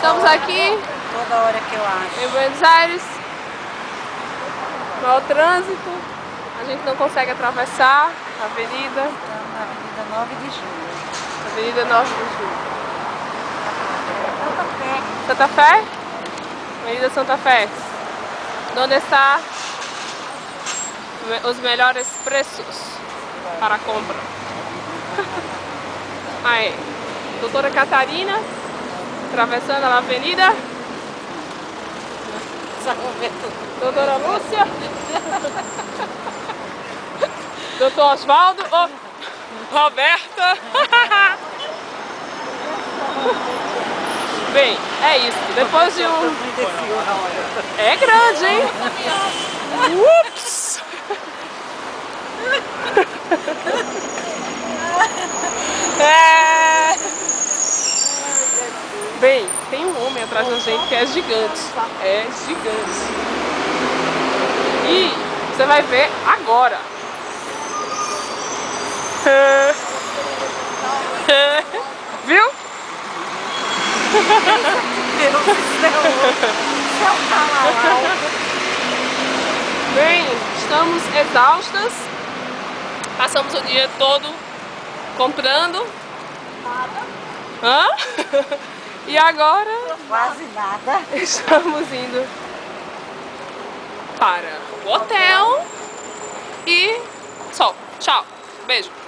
Estamos aqui Toda hora que eu acho. em Buenos Aires, mau trânsito, a gente não consegue atravessar a avenida. Estamos na Avenida 9 de Julho. Avenida 9 de Julho. Santa Fé. Santa Fé? Avenida Santa Fé. Onde está os melhores preços para compra? Aí, Doutora Catarina, atravessando a avenida. Doutora Lúcia. Doutor Osvaldo. Oh, Roberta. Bem, é isso. Depois de um... É grande, hein? Ups! É... Bem, tem um homem atrás da gente que é gigante. É gigante. E você vai ver agora. Viu? Deus do céu. Céu tá lá alto. Bem, estamos exaustas. Passamos o dia todo comprando. Hã? E agora Quase nada. estamos indo para o hotel e tchau. Beijo.